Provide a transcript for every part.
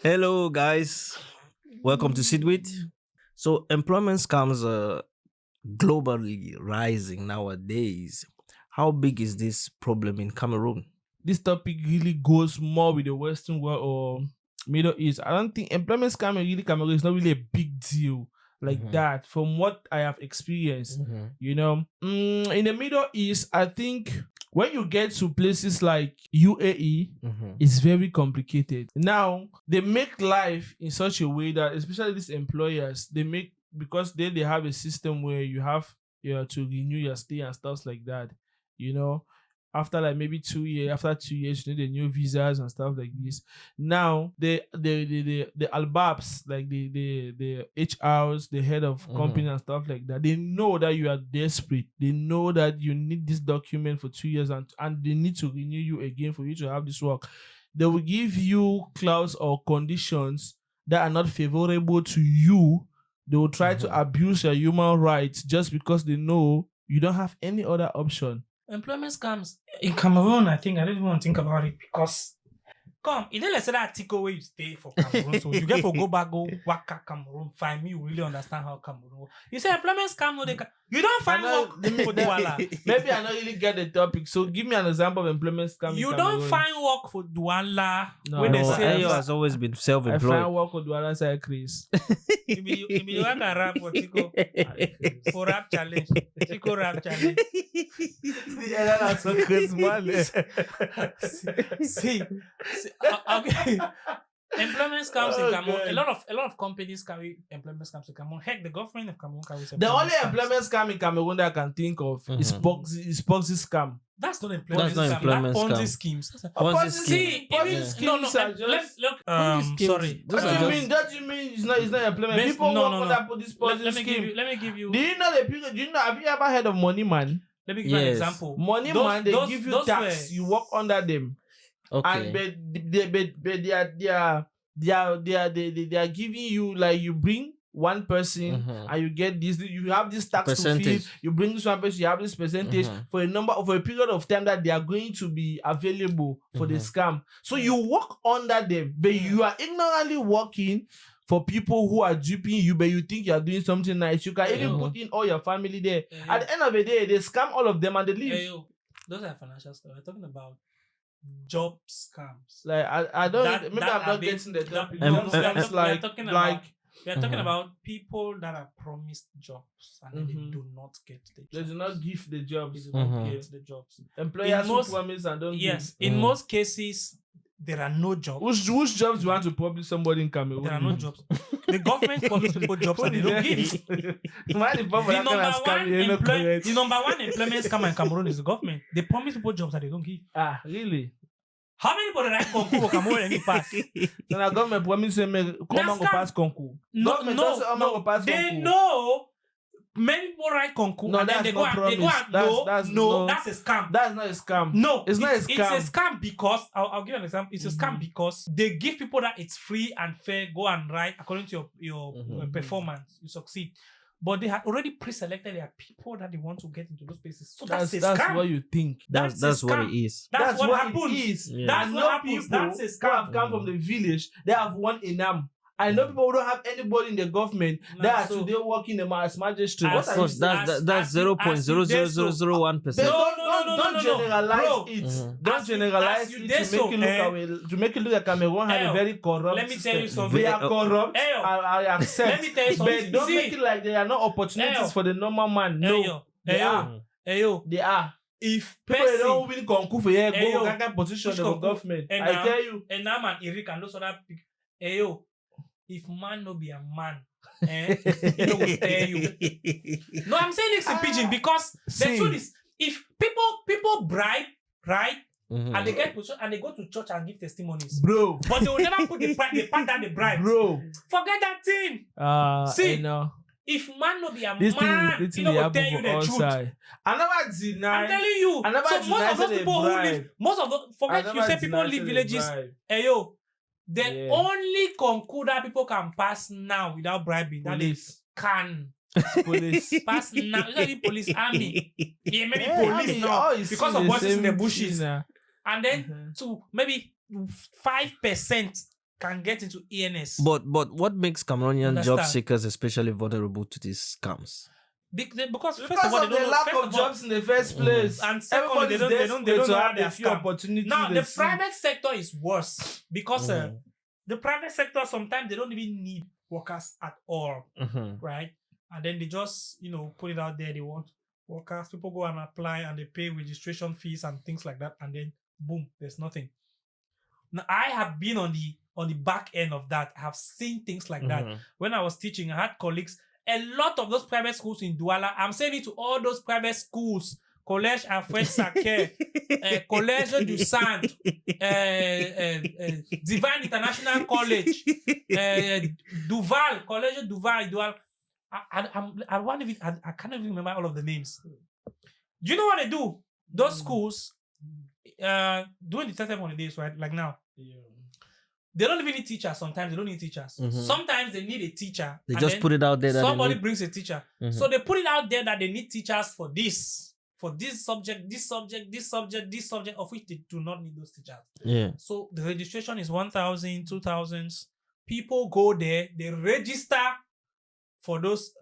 Hello, guys. Welcome to SITWITH. So, employment scams are globally rising nowadays. How big is this problem in Cameroon? This topic really goes more with the Western world or Middle East. I don't think employment scam in really Cameroon is not really a big deal like that from what I have experienced. In the Middle East, I think when you get to places like UAE, it's very complicated. Now, they make life in such a way that, especially these employers, they make, because they have a system where you have to renew your stay and stuff like that, after like maybe 2 years, after 2 years, you need the new visas and stuff like this. Now the albabs, like the HRs, the head of company and stuff like that, they know that you are desperate. They know that you need this document for 2 years and they need to renew you again for you to have this work. They will give you clause or conditions that are not favorable to you. They will try to abuse your human rights just because they know you don't have any other option. Employment scams in Cameroon, I think I don't even want to think about it because you don't say that article where you stay for Cameroon, so you get to go back, go work at Cameroon, find me, you really understand how Cameroon works. You say employment scam, no, you don't find work for Douala. Maybe I don't really get the topic, so give me an example of employment scam. You don't find work for Douala. No, Eyoh has always been self-employed. I find work for Douala side Chris. You be work a rap for Tico for rap challenge. Tico rap challenge. That's so Chris man. See, okay. Employment scams in Cameroon. A lot of companies carry employment scams in Cameroon. Heck, the government of Cameroon carries the only employment scam in Cameroon that I can think of is Ponzi scam. That's not employment scam. That's Ponzi schemes. Ponzi scheme. Ponzi schemes are just... Sorry. That you mean it's not employment? People work on that Ponzi scheme. Let me give you. Do you know the people? Have you ever heard of Money Man? Let me give you an example. Money Man, they give you tax. You work under them. Okay. And they are giving you, like, you bring one person and you get this, you have this tax percentage to fill, you bring this one person, you have this percentage for a period of time that they are going to be available for the scam. So you work under them, but you are ignorantly working for people who are duping you, but you think you are doing something nice. You can even put in all your family there. At the end of the day, they scam all of them and they leave. Those are financial stuff. We're talking about job scams. Like I don't. I'm not getting the topic. We are talking about people that are promised jobs and they do not get the jobs. They do not give the jobs. They do not get the jobs. Employers who promise and don't give. Yes, in most cases, there are no jobs. Whose jobs do you want to promise somebody in Cameroon? There are no jobs. The government promises people jobs and they don't give. The number one employment scam in Cameroon is the government. They promise people jobs that they don't give. Ah, really? How many people write concours for Cameroon and he pass? So the government promise them come pass concours. No. They know many people write concours and then they go and no, that's a scam. That's not a scam. No, it's not a scam. It's a scam because I'll give you an example. It's a scam because they give people that it's free and fair. Go and write according to your performance. You succeed. But they had already pre-selected their people that they want to get into those places. So that's what you think. That's what it is. That's what happens. Yeah. That's what happens. That's a scam. Who have come from the village, they have won Enow. I know people who don't have anybody in the government that are today working as magistrate. Of course, that's 0.00001%. Don't generalize it. Don't generalize it to make it look like Cameroon had a very corrupt. Let me tell you something. They are corrupt. I accept. Let me tell you something. But don't make it like there are no opportunities for the normal man. No, they are. They are. If people don't win concours for here, go get position in the government. I tell you. Enow and Eyoh and those other people. If man no be a man, he no will tell you. No, I'm saying this in pidgin because the truth is, if people bribe, right, and they get position and they go to church and give testimonies, bro, but they will never put the part that they bribe, bro. Forget that thing. See, if man no be a man, he no will tell you the truth. I never deny. I'm telling you. So most of those people who live, forget you say people live villages. Eyoh. The only concours that people can pass now without bribing, police. Police pass now. It's not even police, army. Yeah, maybe police now because of what is in the bushes. And then to maybe 5% can get into ENS. But what makes Cameroonian job Understand? seekers especially vulnerable to these scams? Because first Because of all, of they don't the know, lack first of all, jobs in the first place. and secondly, they Everybody's don't desperate know to how have they a are few scammed. opportunities. Now, they the see. private sector is worse because the private sector sometimes they don't even need workers at all, right? And then they just put it out there. They want workers. People go and apply and they pay registration fees and things like that, and then boom, there's nothing. Now, I have been on the back end of that. I have seen things like that. When I was teaching, I had colleagues. A lot of those private schools in Douala, I'm saying it to all those private schools, Collège Alfred Saquet, Collège du Centre, Divine International College, Duval, Collège Duval. I can't even remember all of the names. You know what they do? Those schools, during the term holidays, right? Like now. Yeah. They don't even need teachers. Sometimes they don't need teachers. Sometimes they need a teacher. They just put it out there. Somebody brings a teacher. So they put it out there that they need teachers for this subject, this subject, this subject, this subject, of which they do not need those teachers. Yeah. So the registration is 1,000, 2,000. People go there, they register for those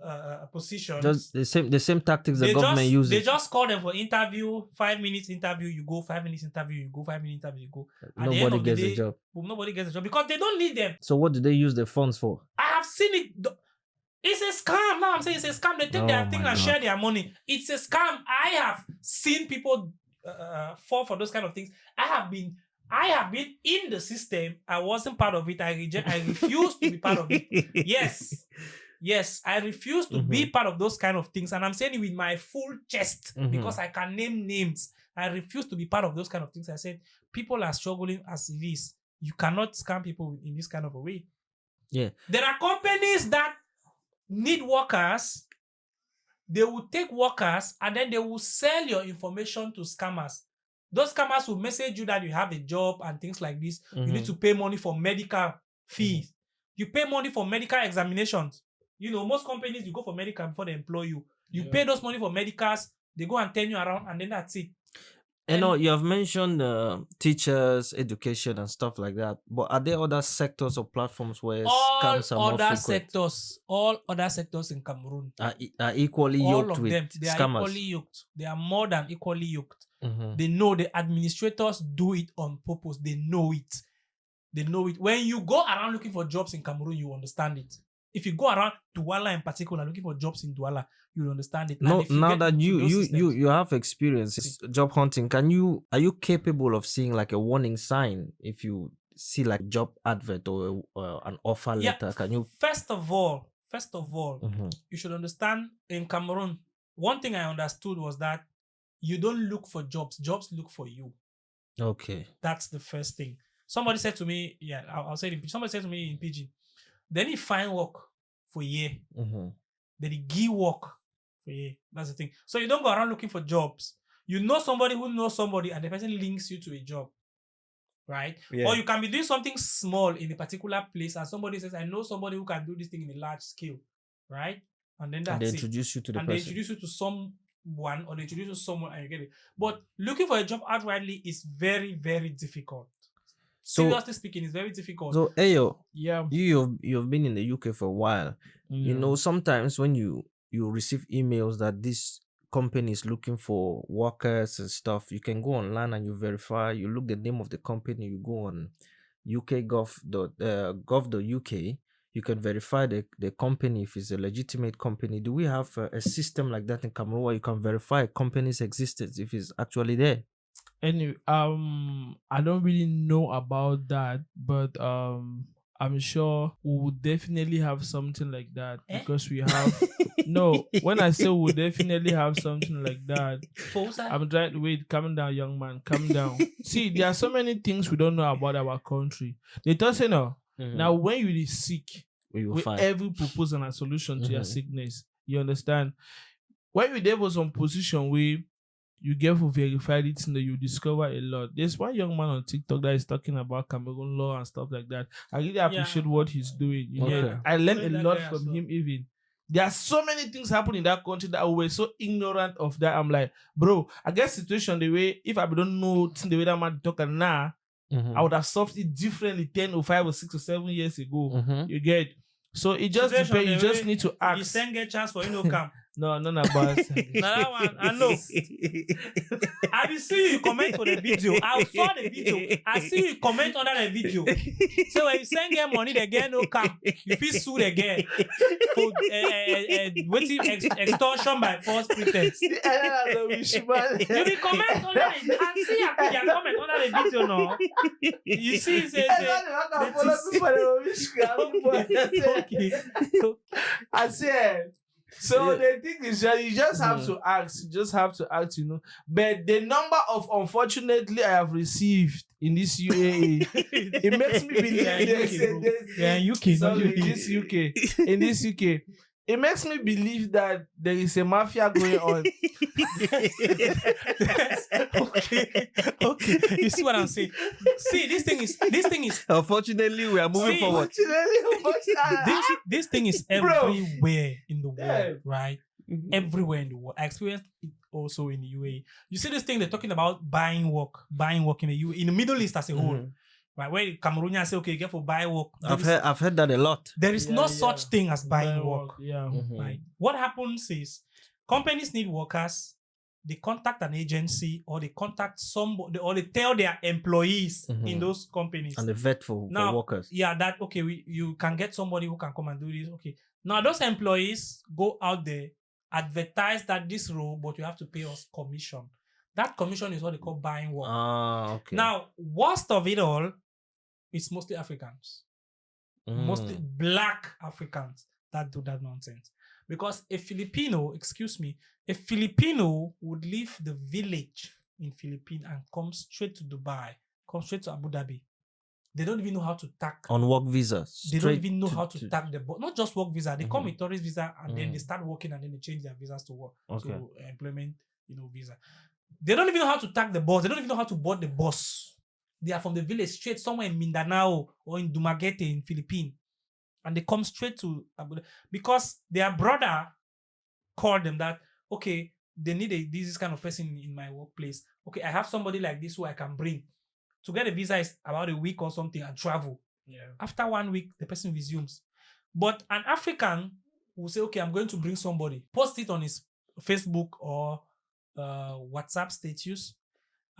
positions. Just the same tactics the government uses. They just call them for interview, 5 minutes interview, you go, 5 minutes interview, you go, 5 minutes interview, you go. Nobody gets a job. Nobody gets a job because they don't need them. So what do they use the funds for? I have seen it. It's a scam. Now I'm saying it's a scam. They take their thing and share their money. It's a scam. I have seen people fall for those kind of things. I have been in the system. I wasn't part of it. I refused to be part of it. Yes, I refuse to be part of those kind of things. And I'm saying it with my full chest because I can name names. I refuse to be part of those kind of things. I said, people are struggling as it is. You cannot scam people in this kind of a way. Yeah. There are companies that need workers. They will take workers and then they will sell your information to scammers. Those scammers will message you that you have a job and things like this. You need to pay money for medical fees. You pay money for medical examinations. Most companies, you go for medical before they employ you. You pay those money for medicals, they go and turn you around, and then that's it. You have mentioned teachers, education, and stuff like that. But are there other sectors or platforms where scams are more frequent? All other sectors in Cameroon are equally yoked with them. They scammers. Are equally yoked. They are more than equally yoked. They know the administrators do it on purpose. They know it. When you go around looking for jobs in Cameroon, you understand it. If you go around Douala in particular, looking for jobs in Douala, you'll understand it. No, now that you have experience job hunting, are you capable of seeing like a warning sign if you see like job advert or an offer letter? Can you? First of all, you should understand in Cameroon. One thing I understood was that you don't look for jobs; jobs look for you. Okay, that's the first thing. Somebody said to me, I'll say it. Somebody said to me in Pidgin. Then he find work for a year. Then he give work for a year. That's the thing. So you don't go around looking for jobs. You know somebody who knows somebody and the person links you to a job. Right? Yeah. Or you can be doing something small in a particular place and somebody says, I know somebody who can do this thing in a large scale. Right? And then that's they introduce you to the person. They introduce you to someone or they introduce you to someone and you get it. But looking for a job outrightly is very, very difficult. Seriously speaking, it's very difficult. So, Eyoh, you've been in the UK for a while. Sometimes when you receive emails that this company is looking for workers and stuff, you can go online and you verify. You look the name of the company. You go on gov.uk. You can verify the company if it's a legitimate company. Do we have a system like that in Cameroon where you can verify a company's existence if it's actually there? Anyway, I don't really know about that, but I'm sure we would definitely have something like that because we have. No, when I say we'll definitely have something like that, I'm trying to wait. Calm down, young man. Calm down. See, there are so many things we don't know about our country. They just say no. Now, when you are sick, we every proposal and solution to your sickness. You understand? When you there was some position where you get for verified it and you discover a lot. There's one young man on TikTok that is talking about Cameroon law and stuff like that. I really appreciate what he's doing. I learned a lot from him even. There are so many things happening in that country that we were so ignorant of that. I'm like, bro, I guess situation the way, if I don't know the way that man talking now, I would have solved it differently 10 or 5 or 6 or 7 years ago. Mhm. You get? So it just Situation depends. You the just way need to You ask. send get chance for come. No, about Now that one, I know. I will see you comment for the video. I saw the video. I see you comment under the video. So when you send get money, the girl no come. You feel sue the girl for extortion by false pretense. You will comment under the and see I put your comment under the video now. You see, say okay. I said. So the thing is that you just have to ask. You just have to ask, you know. But the number of unfortunately I have received in this UAE, it makes me believe in this UK. It makes me believe that there is a mafia going on. Okay. You see what I'm saying? See, this thing is. Unfortunately, we are moving forward. This thing is everywhere in the world, right? Mm-hmm. Everywhere in the world. I experienced it also in the UAE. You see this thing they're talking about buying work in the UAE, in the Middle East as a whole. Right, where Cameroonians say, okay, get for buy work. I've heard that a lot. There is no such thing as buying work. Right. What happens is companies need workers. They contact an agency or they contact somebody or they tell their employees in those companies. And they vet for workers. Yeah, that okay, you can get somebody who can come and do this. Okay. Now those employees go out there, advertise that this role, but you have to pay us commission. That commission is what they call buying work. Okay. Now, worst of it all, it's mostly Africans. Mostly black Africans that do that nonsense. Because a Filipino would leave the village in Philippines and come straight to Dubai, come straight to Abu Dhabi. They don't even know how to tack. On work visas. They don't even know how to tack the not just work visa. They come with tourist visa and then they start working and then they change their visas to work. Okay. To employment, visa. They don't even know how to tack the bus. They don't even know how to board the bus. They are from the village straight somewhere in Mindanao or in Dumaguete in Philippines. And they come straight to Abu Dhabi because their brother called them that, okay, they need this kind of person in my workplace. Okay, I have somebody like this who I can bring. To get a visa is about a week or something and travel. Yeah. After 1 week, the person resumes. But an African will say, okay, I'm going to bring somebody. Post it on his Facebook or WhatsApp status.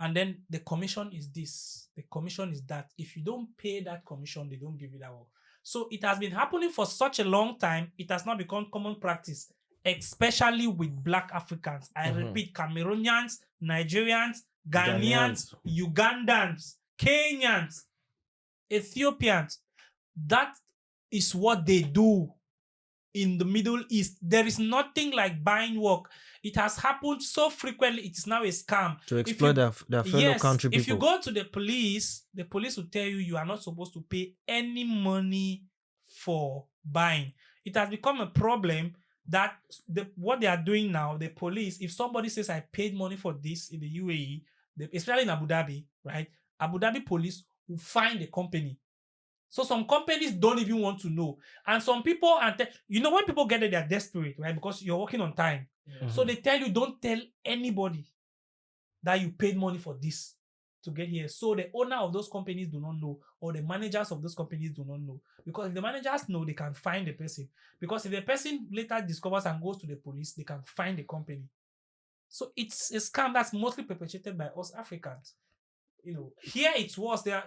And then the commission is this. The commission is that. If you don't pay that commission, they don't give you that work. So it has been happening for such a long time. It has not become common practice, especially with black Africans. I repeat, Cameroonians, Nigerians, Ghanaians, Ugandans, Kenyans, Ethiopians. That is what they do in the Middle East. There is nothing like buying work. It has happened so frequently, it is now a scam. To exploit their fellow country people. If you go to the police will tell you are not supposed to pay any money for buying. It has become a problem that what they are doing now, the police, if somebody says I paid money for this in the UAE, especially in Abu Dhabi, right? Abu Dhabi police will find the company. So some companies don't even want to know. And some people, when people get there, they're desperate, right? Because you're working on time. So they tell you, don't tell anybody that you paid money for this to get here. So the owner of those companies do not know, or the managers of those companies do not know. Because if the managers know, they can find the person. Because if the person later discovers and goes to the police, they can find the company. So it's a scam that's mostly perpetrated by us Africans. Here it's worse. There are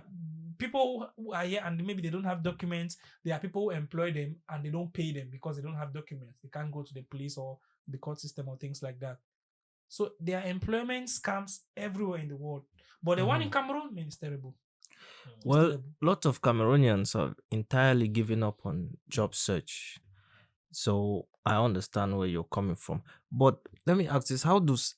people who are here and maybe they don't have documents. There are people who employ them and they don't pay them because they don't have documents. They can't go to the police or the court system or things like that. So there are employment scams everywhere in the world. But the one in Cameroon is terrible. Well, lots of Cameroonians have entirely given up on job search. So I understand where you're coming from. But let me ask this, how does,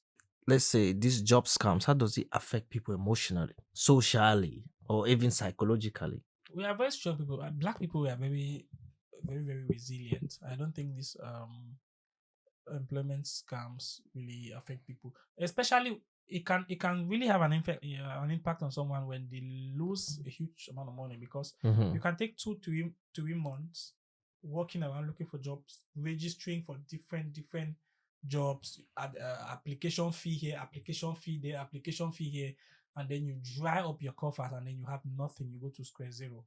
let's say, these job scams, how does it affect people emotionally, socially, or even psychologically? We are very strong people. Black people, we are very, very, very resilient. I don't think these employment scams really affect people. Especially, it can really have an impact on someone when they lose a huge amount of money, because you can take 2 to 3 months working around looking for jobs, registering for different jobs, application fee here, application fee there, application fee here, and then you dry up your coffers, and then you have nothing. You go to square zero.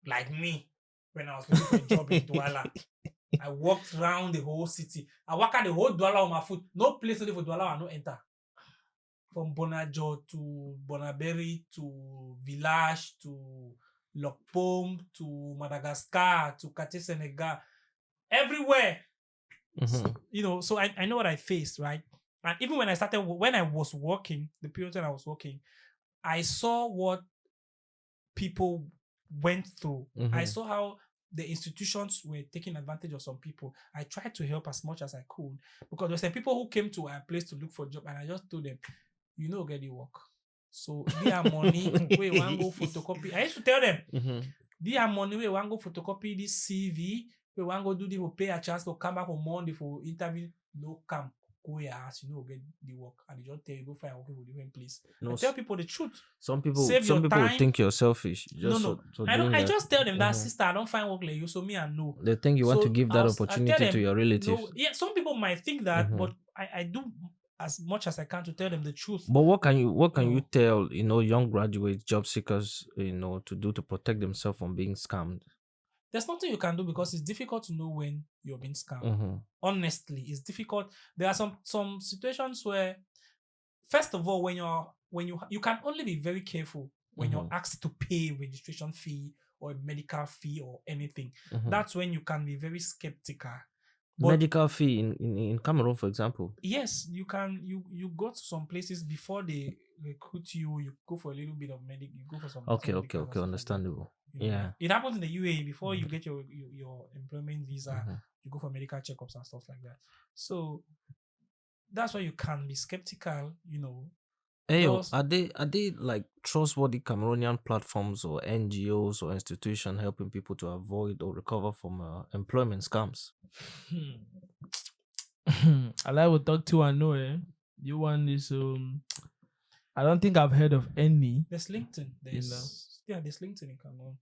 Like me, when I was looking for a job in Douala, I walked around the whole city. I walked out the whole Douala on my foot. No place to live for Douala, I no enter. From Bonajo to Bonaberry to Village to Lokpom to Madagascar to Kate Senegal, everywhere. So I know what I faced, right? And even when I was working, the period when I was working, I saw what people went through. I saw how the institutions were taking advantage of some people. I tried to help as much as I could, because there were some people who came to our place to look for a job, and I just told them, get the work. So their money, we want go photocopy. I used to tell them, their money, we want go photocopy this CV, we want go do the pay a chance to come back on Monday for interview. No come. Go your ass, get the work, and they just tell you go find working for different place. No, tell people the truth. Some people think you're selfish. I just tell them that, sister, I don't find work like you, so me I know. They think you want to give that opportunity to your relatives. No, yeah, some people might think that, but I do as much as I can to tell them the truth. But what can you tell young graduates, job seekers, to do to protect themselves from being scammed? There's nothing you can do, because it's difficult to know when you're being scammed. Honestly, it's difficult. There are some situations where, first of all, when you can only be very careful when you're asked to pay registration fee or a medical fee or anything. That's when you can be very skeptical. But medical fee in Cameroon, for example. Yes, you can. You go to some places before they recruit you. You go for a little bit of medical. You go for some. Okay, understandable. Yeah, it happens in the UAE before you get your employment visa. You go for medical checkups and stuff like that. So that's why you can be skeptical. Are they like trustworthy Cameroonian platforms or NGOs or institutions helping people to avoid or recover from employment scams? I will talk to and know. You want this? I don't think I've heard of any. There's LinkedIn. There's LinkedIn in Cameroon.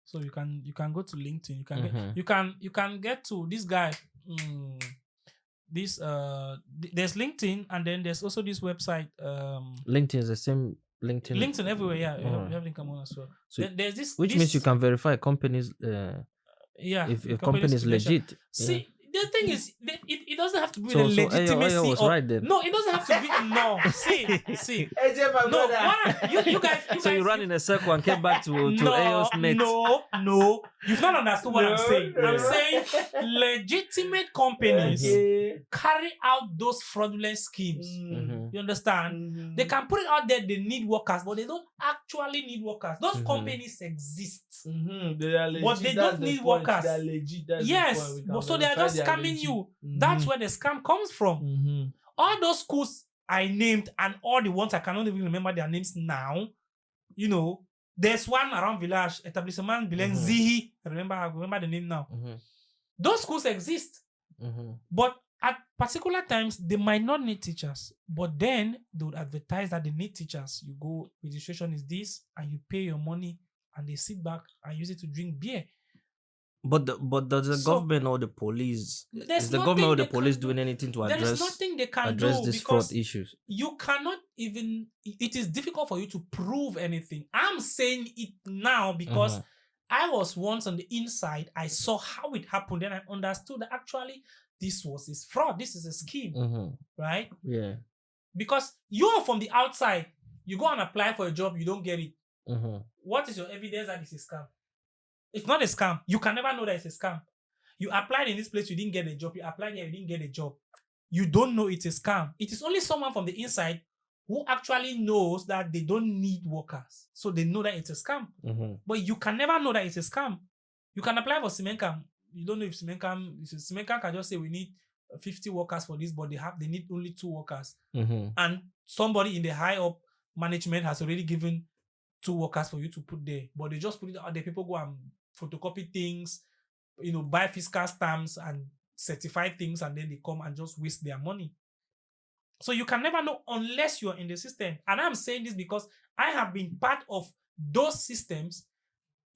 So you can go to LinkedIn. You can get to this guy. There's LinkedIn, and then there's also this website. LinkedIn is the same. LinkedIn everywhere, yeah. You have in Cameroon as well. So there's this, which means you can verify companies. If a company is legit. See, the thing is, it doesn't have to be the legitimacy. Eyoh was right then. No, it doesn't have to be. No, see. You guys. So you ran in a circle and came back to Eyoh's net. No. You've not understood what I'm saying. I'm saying legitimate companies carry out those fraudulent schemes. You understand? They can put it out there. They need workers, but they don't actually need workers. Those companies exist, but they don't need workers. They are legit. Yes, so they are just scamming you. That's where the scam comes from. All those schools I named, and all the ones I cannot even remember their names now. There's one around Village, Etablissement Bilen Zihi. I remember the name now. Those schools exist, but at particular times they might not need teachers. But then they would advertise that they need teachers. You go, registration is this, and you pay your money, and they sit back and use it to drink beer. But does the government or the police? Is the government or the police doing anything to address? There is nothing they can address do, these fraud issues. You cannot even. It is difficult for you to prove anything. I'm saying it now because I was once on the inside. I saw how it happened, and I understood that actually this was a fraud. This is a scheme, right? Yeah. Because you're from the outside, you go and apply for a job, you don't get it. What is your evidence that it's a scam? It's not a scam. You can never know that it's a scam. You applied in this place, you didn't get a job. You applied here, you didn't get a job. You don't know it's a scam. It is only someone from the inside who actually knows that they don't need workers. So they know that it's a scam. But you can never know that it's a scam. You can apply for Simencam. You don't know if Simencam can just say we need 50 workers for this, but they need only 2 workers. And somebody in the high up management has already given 2 workers for you to put there. But they just put it out there. People go and photocopy things, buy fiscal stamps and certify things, and then they come and just waste their money. So you can never know unless you're in the system. And I'm saying this because I have been part of those systems,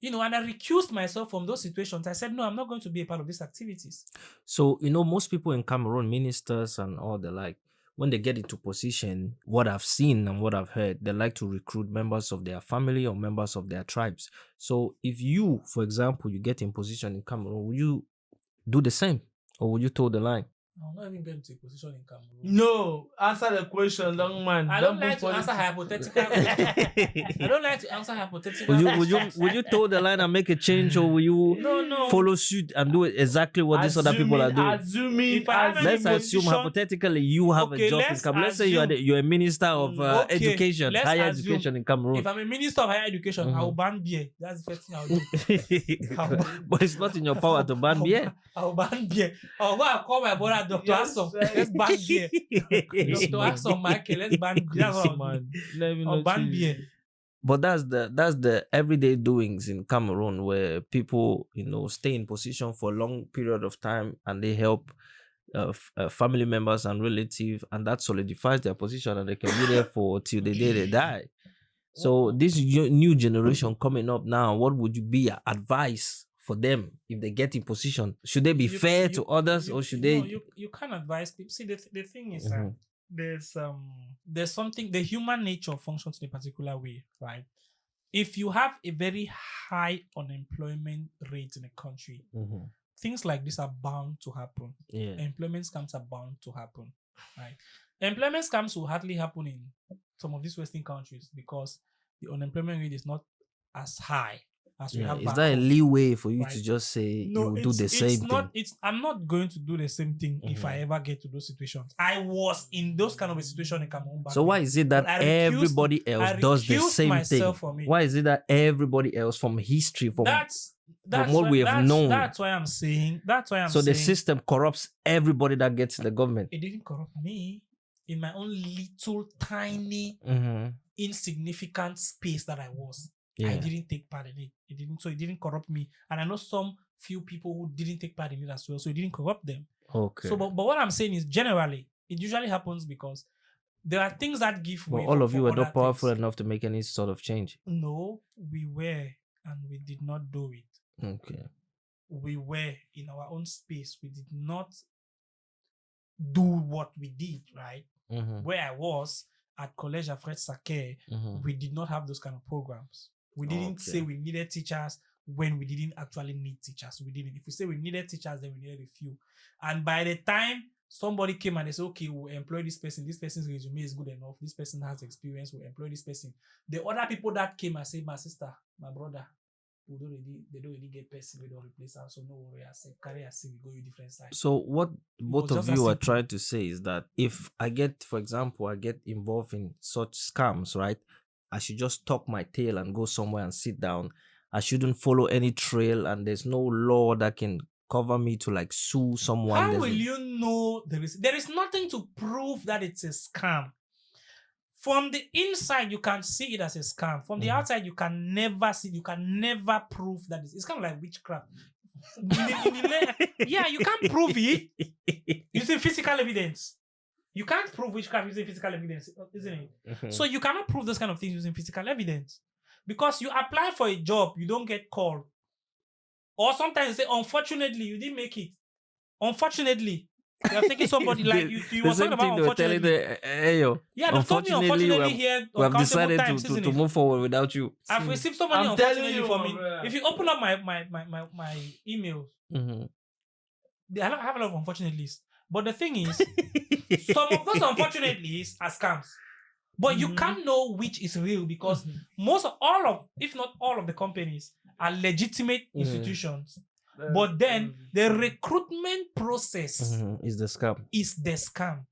and I recused myself from those situations. I said, no, I'm not going to be a part of these activities. So, most people in Cameroon, ministers and all the like, when they get into position, what I've seen and what I've heard, they like to recruit members of their family or members of their tribes. So if you, for example, you get in position in Cameroon, will you do the same, or will you toe the line? I'm not even getting to a position in Cameroon. No, answer the question, young man. I don't like to answer hypothetical. I don't like to answer hypothetical. Would you toe the line and make a change, or will you No. follow suit and do exactly what these other people are doing? Let's assume hypothetically you have a job in Cameroon. Let's say you're a minister of education, higher education in Cameroon. If I'm a minister of higher education, I will ban beer. That's the first thing I'll do. But it's not in your power to ban beer. I'll ban beer. I'll go and call my brother, Dr. Assom. Let's ban beer. Dr. Assom, Michael, let's ban beer. I'll ban beer. But that's the everyday doings in Cameroon, where people, stay in position for a long period of time and they help family members and relatives, and that solidifies their position, and they can be there for till the day they die. So this new generation coming up now, what would you be advice for them if they get in position? Should they be fair to others, or should they? No, you can't advise people. See, the thing is that there's something, the human nature functions in a particular way, right? If you have a very high unemployment rate in a country, things like this are bound to happen. Yeah. Employment scams are bound to happen, right? Employment scams will hardly happen in some of these Western countries because the unemployment rate is not as high as we have. Is there a leeway for you to just say you will do the same thing? I'm not going to do the same thing if I ever get to those situations. I was in those kind of a situation in Cameroon. So why is it that everybody else does the same thing? Why is it that everybody else from history, from what we have known? That's why I'm saying. So the system corrupts everybody that gets in the government. It didn't corrupt me in my own little, tiny, insignificant space that I was. Yeah. I didn't take part in it. It didn't corrupt me. And I know some few people who didn't take part in it as well. So it didn't corrupt them. Okay. So, but what I'm saying is, generally, it usually happens because there are things that give way. All of you were not powerful enough to make any sort of change. No, we were, and we did not do it. Okay. We were in our own space. We did not do what we did, right? Where I was at Collège Alfred Saké, we did not have those kind of programs. We didn't say we needed teachers when we didn't actually need teachers. We didn't. If we say we needed teachers, then we needed a few. And by the time somebody came and they said, okay, we'll employ this person. This person's resume is good enough. This person has experience. We'll employ this person. The other people that came and said, my sister, my brother, they don't really get person. We don't replace us. So no worry. I said, carry us. We go to different sides. So what both of you are trying to say is that if I get, for example, I get involved in such scams, right? I should just tuck my tail and go somewhere and sit down. I shouldn't follow any trail, and there's no law that can cover me to like sue someone. How will you know there is nothing to prove that it's a scam? From the inside, you can see it as a scam. From the outside, you can never see. You can never prove that it's kind of like witchcraft. Yeah, you can't prove it using physical evidence. You can't prove witchcraft using physical evidence, isn't it? So you cannot prove those kind of things using physical evidence. Because you apply for a job, you don't get called. Or sometimes you say, unfortunately, you didn't make it. Unfortunately. You're thinking somebody like you were talking about unfortunately. Yeah, they've told me unfortunately here. We have decided to move forward without you. I've received somebody unfortunately for me. If you open up my emails, I have a lot of unfortunate lists. But the thing is, some of those unfortunate lists are scams. But you can't know which is real because if not all of the companies are legitimate institutions. But then the recruitment process is the scam.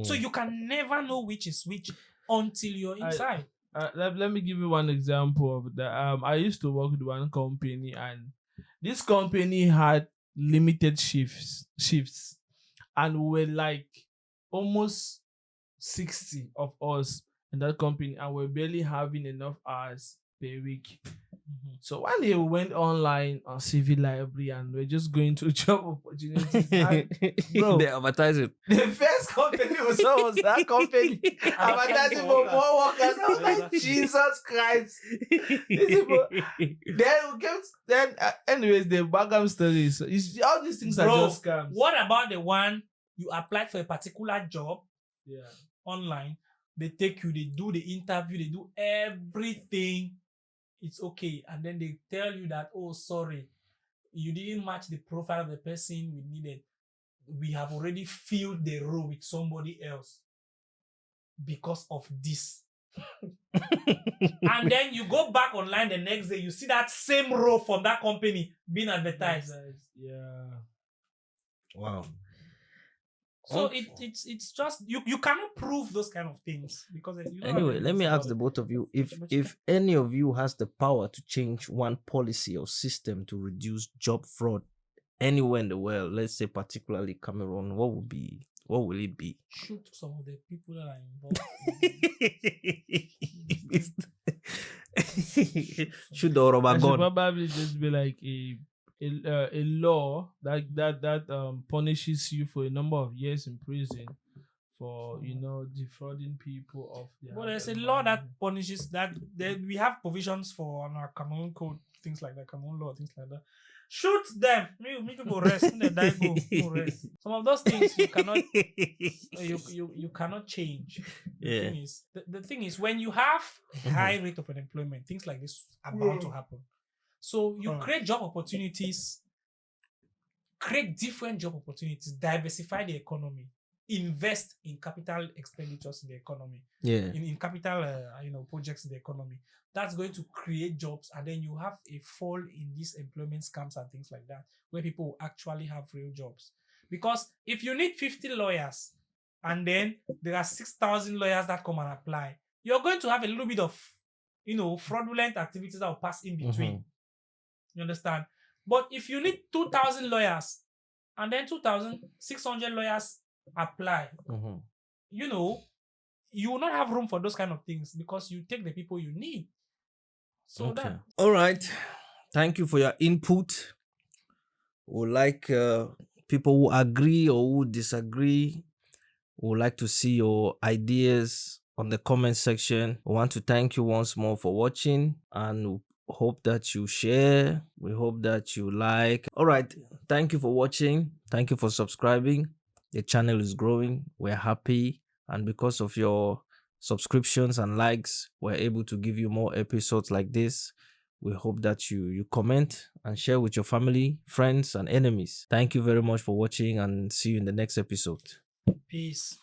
So you can never know which is which until you're inside. Let me give you one example of that. I used to work with one company, and this company had limited shifts, and we were like almost 60 of us in that company, and we're barely having enough hours per week. So one day we went online on CV Library and we're just going to job opportunities. And, bro, they advertise it. The first company we saw was that company advertising for more workers. I was like, Jesus Christ. These people. Anyways, the background stories. All these things are just scams. What about the one you applied for a particular job online. They take you, they do the interview, they do everything. It's okay. And then they tell you that, oh, sorry, you didn't match the profile of the person we needed. We have already filled the role with somebody else because of this. And then you go back online the next day, you see that same role from that company being advertised. Yeah. Wow. So it's just you cannot prove those kind of things because anyway, let me ask the both of you, if any of you has the power to change one policy or system to reduce job fraud anywhere in the world, let's say particularly Cameroon, what will it be? Shoot some of the people that are involved. Shoot the rubber It should gun. probably just be like a law that punishes you for a number of years in prison for defrauding people of their. But there's a law that punishes that. We have provisions for on our Cameroon code, things like that, Cameroon law, things like that. Shoot them. Me to go rest. They die go rest. Some of those things you cannot you cannot change. The thing is when you have a high rate of unemployment, things like this are bound to happen. So you create job opportunities, create different job opportunities, diversify the economy, invest in capital expenditures in the economy, in capital projects in the economy. That's going to create jobs, and then you have a fall in these employment scams and things like that, where people will actually have real jobs. Because if you need 50 lawyers and then there are 6,000 lawyers that come and apply, you're going to have a little bit of fraudulent activities that will pass in between. You understand? But if you need 2,000 lawyers and then 2,600 lawyers apply, you will not have room for those kind of things because you take the people you need. So all right. Thank you for your input. We like people who agree or who disagree. We would like to see your ideas on the comment section. We want to thank you once more for watching and hope that you share. We hope that you like. All right. Thank you for watching. Thank you for subscribing. The channel is growing. We're happy. And because of your subscriptions and likes, we're able to give you more episodes like this. We hope that you comment and share with your family, friends, and enemies. Thank you very much for watching and see you in the next episode. Peace.